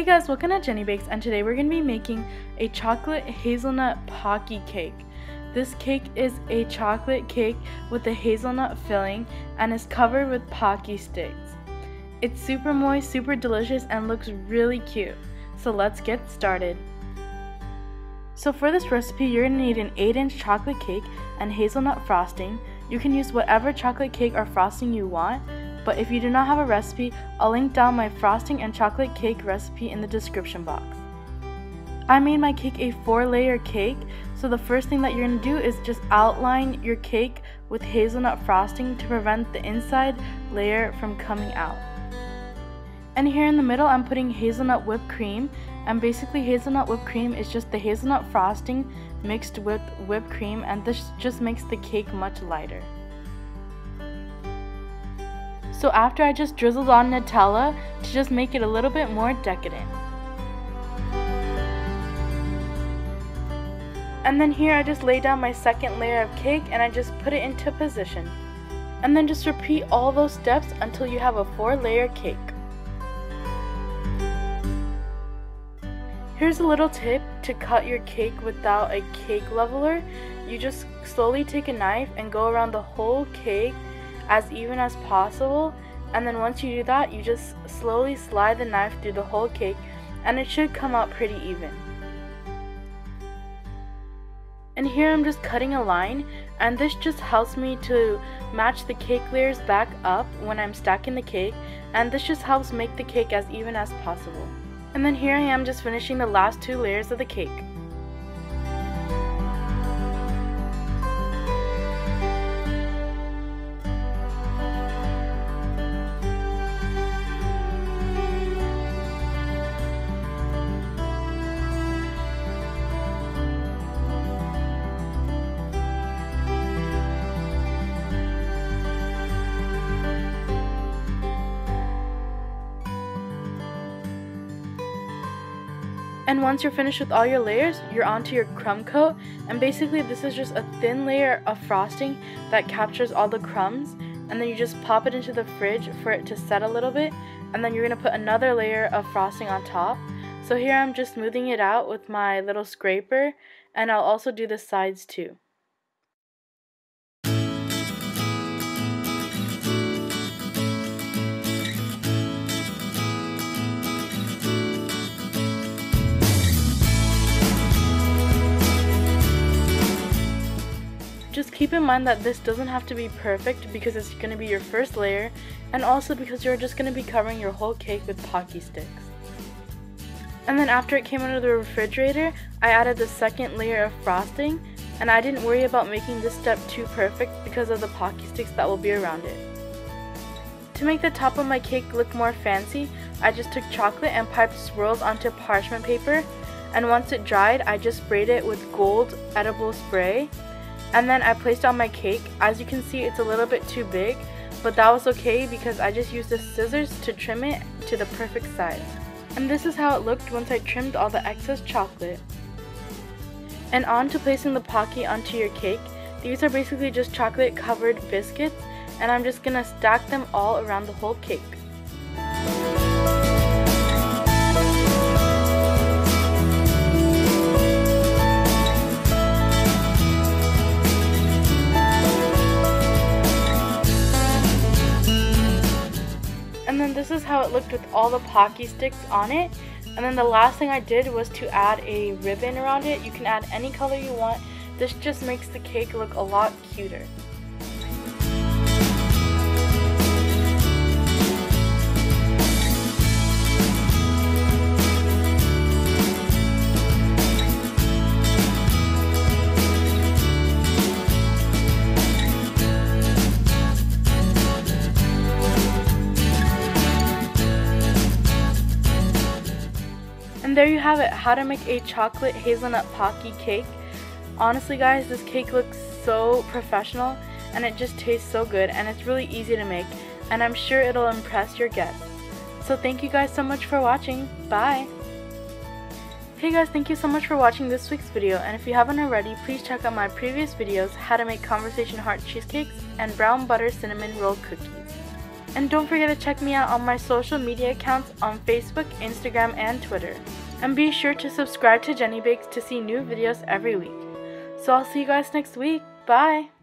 guys, welcome to Jenny Bakes, and today we're going to be making a chocolate hazelnut pocky cake. This cake is a chocolate cake with a hazelnut filling and is covered with Pocky Sticks. It's super moist, super delicious, and looks really cute. So let's get started. So for this recipe, you're going to need an 8-inch chocolate cake and hazelnut frosting. You can use whatever chocolate cake or frosting you want, but if you do not have a recipe, I'll link down my frosting and chocolate cake recipe in the description box. I made my cake a 4-layer cake, so the first thing that you're going to do is just outline your cake with hazelnut frosting to prevent the inside layer from coming out. And here in the middle, I'm putting hazelnut whipped cream, and basically hazelnut whipped cream is just the hazelnut frosting mixed with whipped cream, and this just makes the cake much lighter. So after, I just drizzled on Nutella to just make it a little bit more decadent. And then here I just lay down my second layer of cake and I just put it into position. And then just repeat all those steps until you have a 4-layer cake. Here's a little tip to cut your cake without a cake leveler. You just slowly take a knife and go around the whole cake as even as possible, and then once you do that, you just slowly slide the knife through the whole cake and it should come out pretty even. And here I'm just cutting a line, and this just helps me to match the cake layers back up when I'm stacking the cake, and this just helps make the cake as even as possible. And then here I am just finishing the last 2 layers of the cake. And once you're finished with all your layers, you're onto your crumb coat, and basically this is just a thin layer of frosting that captures all the crumbs, and then you just pop it into the fridge for it to set a little bit, and then you're going to put another layer of frosting on top. So here I'm just smoothing it out with my little scraper, and I'll also do the sides too. Just keep in mind that this doesn't have to be perfect because it's going to be your first layer, and also because you're just going to be covering your whole cake with Pocky Sticks. And then after it came out of the refrigerator, I added the second layer of frosting, and I didn't worry about making this step too perfect because of the Pocky Sticks that will be around it. To make the top of my cake look more fancy, I just took chocolate and piped swirls onto parchment paper, and once it dried, I just sprayed it with gold edible spray. And then I placed it on my cake. As you can see, it's a little bit too big, but that was okay because I just used the scissors to trim it to the perfect size. And this is how it looked once I trimmed all the excess chocolate. And on to placing the Pocky onto your cake. These are basically just chocolate covered biscuits, and I'm just gonna stack them all around the whole cake. And then this is how it looked with all the Pocky Sticks on it. And then the last thing I did was to add a ribbon around it. You can add any color you want. This just makes the cake look a lot cuter. And there you have it, how to make a chocolate hazelnut Pocky cake. Honestly guys, this cake looks so professional and it just tastes so good, and it's really easy to make, and I'm sure it'll impress your guests. So thank you guys so much for watching. Bye! Hey guys, thank you so much for watching this week's video, and if you haven't already, please check out my previous videos, how to make conversation heart cheesecakes and brown butter cinnamon roll cookies. And don't forget to check me out on my social media accounts on Facebook, Instagram, and Twitter. And be sure to subscribe to Jenny Bakes to see new videos every week. So I'll see you guys next week. Bye!